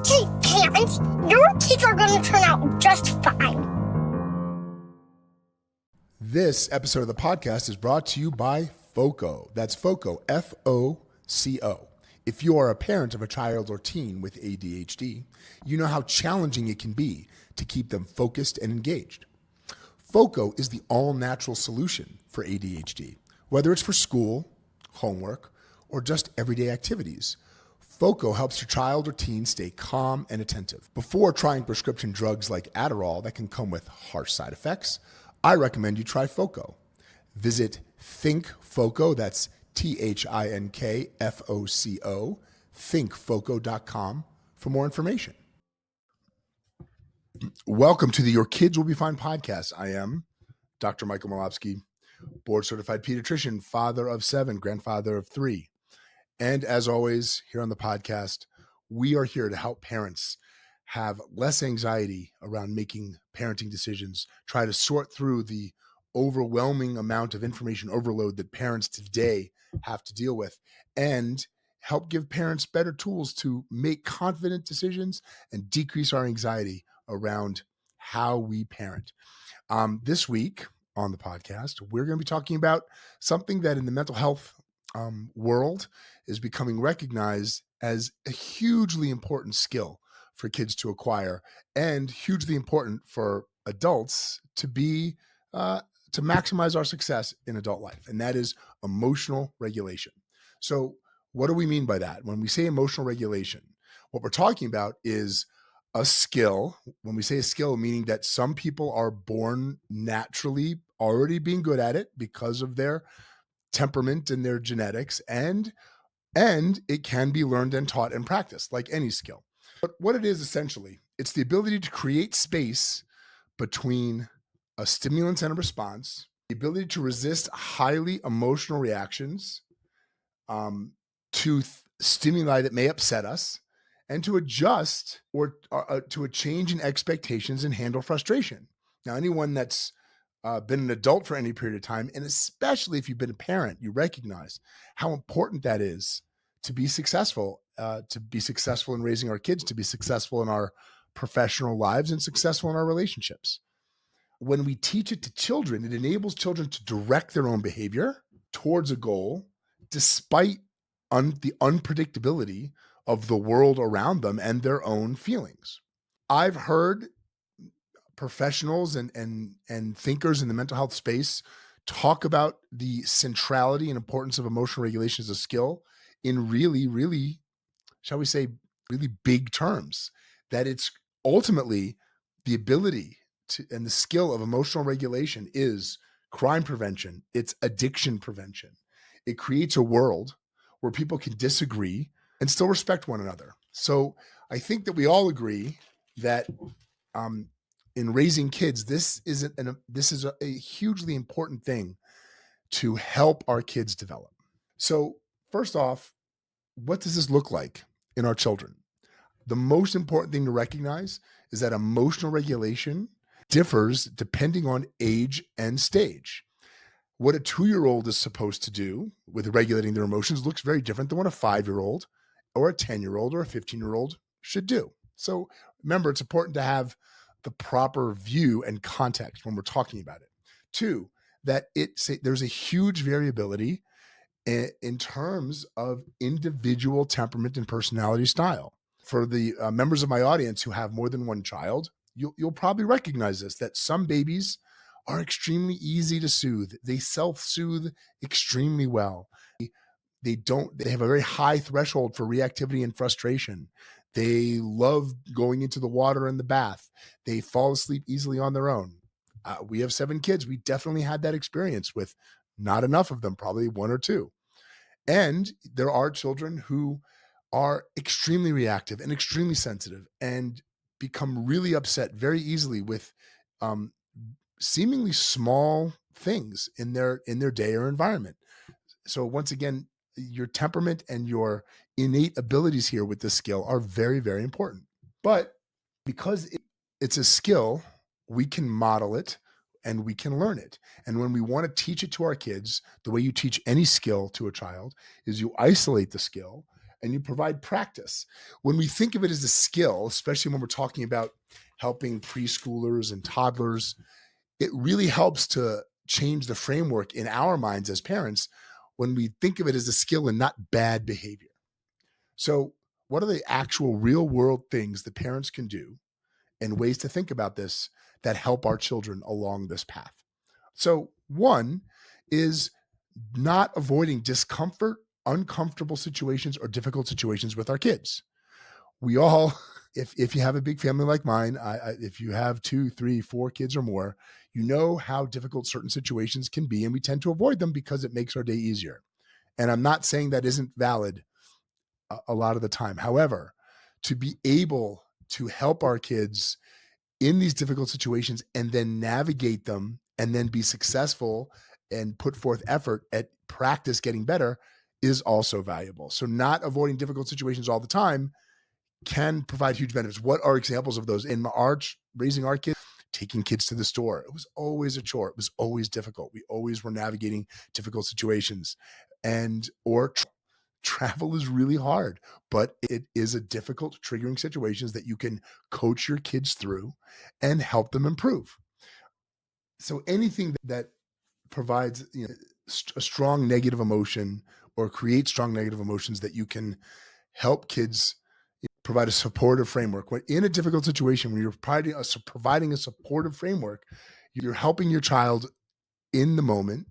Okay, parents, your kids are going to turn out just fine. This episode of the podcast is brought to you by FOCO. That's FOCO, F-O-C-O. If you are a parent of a child or teen with ADHD, you know how challenging it can be to keep them focused and engaged. FOCO is the all-natural solution for ADHD, whether it's for school, homework, or just everyday activities. FOCO helps your child or teen stay calm and attentive. Before trying prescription drugs like Adderall that can come with harsh side effects, I recommend you try FOCO. Visit ThinkFOCO, that's ThinkFoco, thinkfoco.com for more information. Welcome to the Your Kids Will Be Fine podcast. I am Dr. Michael Malofsky, board-certified pediatrician, father of 7, grandfather of 3. And as always, here on the podcast, we are here to help parents have less anxiety around making parenting decisions, try to sort through the overwhelming amount of information overload that parents today have to deal with, and help give parents better tools to make confident decisions and decrease our anxiety around how we parent. This week on the podcast, we're going to be talking about something that in the mental health world is becoming recognized as a hugely important skill for kids to acquire, and hugely important for adults to be to maximize our success in adult life, and that is emotional regulation. So what do we mean by that? When we say emotional regulation, what we're talking about is a skill. When we say a skill, meaning that some people are born naturally already being good at it because of their temperament and their genetics, and it can be learned and taught and practiced like any skill. But what it is essentially, it's the ability to create space between a stimulant and a response, the ability to resist highly emotional reactions to stimuli that may upset us, and to adjust or to a change in expectations and handle frustration. Now, anyone that's been an adult for any period of time, and especially if you've been a parent, you recognize how important that is to be successful in raising our kids, to be successful in our professional lives, and successful in our relationships. When we teach it to children, it enables children to direct their own behavior towards a goal, despite the unpredictability of the world around them and their own feelings. I've heard professionals and thinkers in the mental health space talk about the centrality and importance of emotional regulation as a skill in really, really, shall we say, really big terms, that it's ultimately the ability to, and the skill of emotional regulation is crime prevention. It's addiction prevention. It creates a world where people can disagree and still respect one another. So I think that we all agree that in raising kids, this is a hugely important thing to help our kids develop. So first off, what does this look like in our children? The most important thing to recognize is that emotional regulation differs depending on age and stage. What a 2-year-old is supposed to do with regulating their emotions looks very different than what a 5-year-old or a 10-year-old or a 15-year-old should do. So remember, it's important to have the proper view and context when we're talking about it. 2, that there's a huge variability in terms of individual temperament and personality style. For the members of my audience who have more than one child, you'll probably recognize this, that some babies are extremely easy to soothe. They self-soothe extremely well. They have a very high threshold for reactivity and frustration. They love going into the water and the bath. They fall asleep easily on their own. We have 7 kids. We definitely had that experience with not enough of them, probably 1 or 2. And there are children who are extremely reactive and extremely sensitive and become really upset very easily with seemingly small things in their day or environment. So once again, your temperament and your innate abilities here with this skill are very, very important. But because it's a skill, we can model it and we can learn it. And when we want to teach it to our kids, the way you teach any skill to a child is you isolate the skill and you provide practice. When we think of it as a skill, especially when we're talking about helping preschoolers and toddlers, it really helps to change the framework in our minds as parents when we think of it as a skill and not bad behavior. So, what are the actual real world things that parents can do and ways to think about this that help our children along this path? So, one is not avoiding discomfort, uncomfortable situations, or difficult situations with our kids. We all, if you have a big family like mine, if you have 2, 3, 4 kids or more, you know how difficult certain situations can be, and we tend to avoid them because it makes our day easier. And I'm not saying that isn't valid a lot of the time. However, to be able to help our kids in these difficult situations and then navigate them and then be successful and put forth effort at practice getting better is also valuable. So not avoiding difficult situations all the time can provide huge benefits. What are examples of those? In our raising our kids, taking kids to the store, it was always a chore. It was always difficult. We always were navigating difficult situations. And or travel is really hard, but it is a difficult, triggering situations that you can coach your kids through and help them improve. So anything that provides a strong negative emotion or creates strong negative emotions that you can help kids provide a supportive framework. When in a difficult situation, when you're providing a supportive framework, you're helping your child in the moment,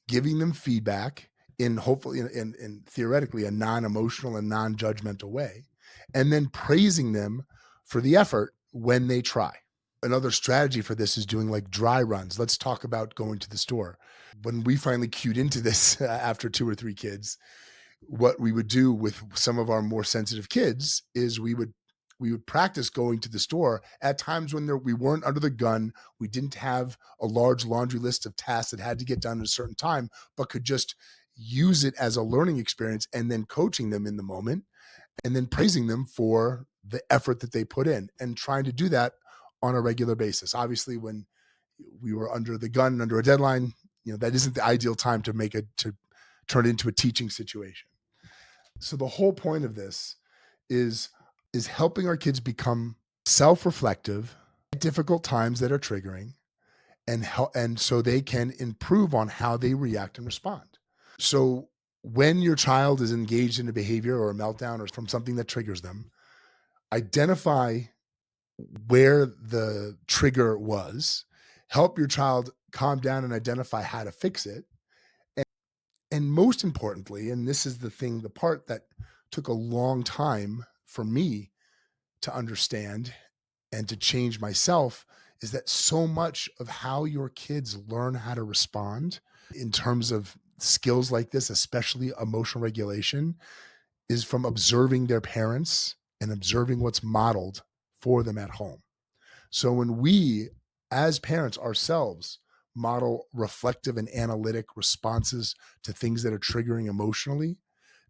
giving them feedback in hopefully in theoretically a non-emotional and non-judgmental way, and then praising them for the effort when they try. Another strategy for this is doing like dry runs. Let's talk about going to the store. When we finally cued into this after 2 or 3 kids, what we would do with some of our more sensitive kids is we would practice going to the store at times when we weren't under the gun. We didn't have a large laundry list of tasks that had to get done at a certain time, but could just use it as a learning experience and then coaching them in the moment and then praising them for the effort that they put in and trying to do that on a regular basis. Obviously, when we were under the gun, under a deadline, that isn't the ideal time to turn it into a teaching situation. So the whole point of this is helping our kids become self-reflective at difficult times that are triggering and so they can improve on how they react and respond. So when your child is engaged in a behavior or a meltdown or from something that triggers them, identify where the trigger was, help your child calm down and identify how to fix it. And most importantly, and this is the part that took a long time for me to understand and to change myself, is that so much of how your kids learn how to respond in terms of skills like this, especially emotional regulation, is from observing their parents and observing what's modeled for them at home. So when we, as parents ourselves, model reflective and analytic responses to things that are triggering emotionally,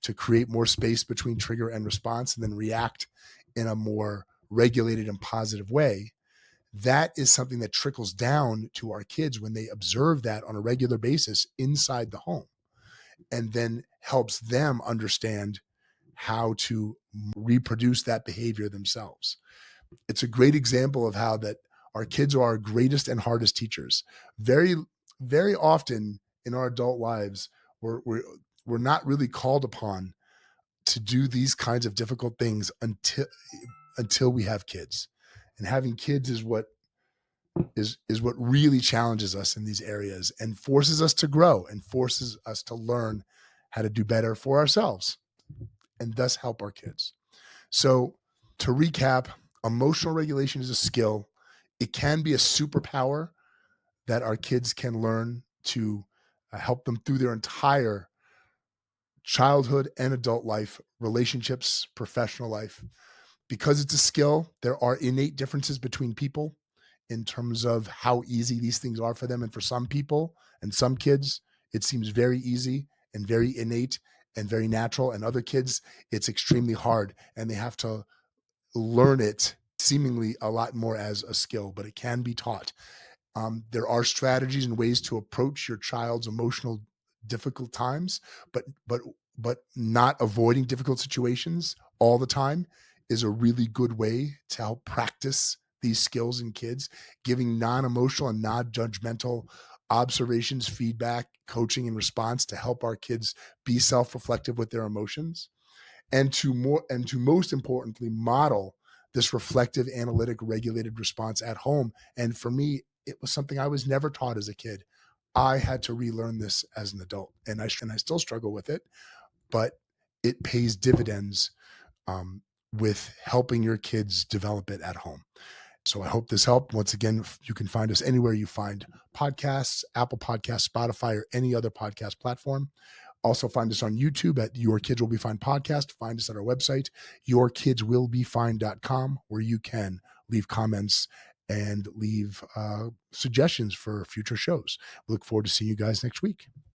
to create more space between trigger and response, and then react in a more regulated and positive way, that is something that trickles down to our kids when they observe that on a regular basis inside the home, and then helps them understand how to reproduce that behavior themselves. It's a great example of how that our kids are our greatest and hardest teachers. Very, very often in our adult lives, we're not really called upon to do these kinds of difficult things until we have kids. And having kids is what really challenges us in these areas and forces us to grow and forces us to learn how to do better for ourselves and thus help our kids. So to recap, emotional regulation is a skill. It can be a superpower that our kids can learn to help them through their entire childhood and adult life, relationships, professional life. Because it's a skill, there are innate differences between people in terms of how easy these things are for them. And for some people and some kids, it seems very easy and very innate and very natural. And other kids, it's extremely hard and they have to learn it seemingly a lot more as a skill, but it can be taught. There are strategies and ways to approach your child's emotional difficult times, but not avoiding difficult situations all the time is a really good way to help practice these skills in kids, giving non-emotional and non-judgmental observations, feedback, coaching, and response to help our kids be self-reflective with their emotions, and to most importantly model this reflective, analytic, regulated response at home. And for me, it was something I was never taught as a kid. I had to relearn this as an adult, and I still struggle with it, but it pays dividends with helping your kids develop it at home. So I hope this helped. Once again, you can find us anywhere you find podcasts, Apple Podcasts, Spotify, or any other podcast platform. Also find us on YouTube at Your Kids Will Be Fine Podcast. Find us at our website, yourkidswillbefine.com, where you can leave comments and leave suggestions for future shows. We look forward to seeing you guys next week.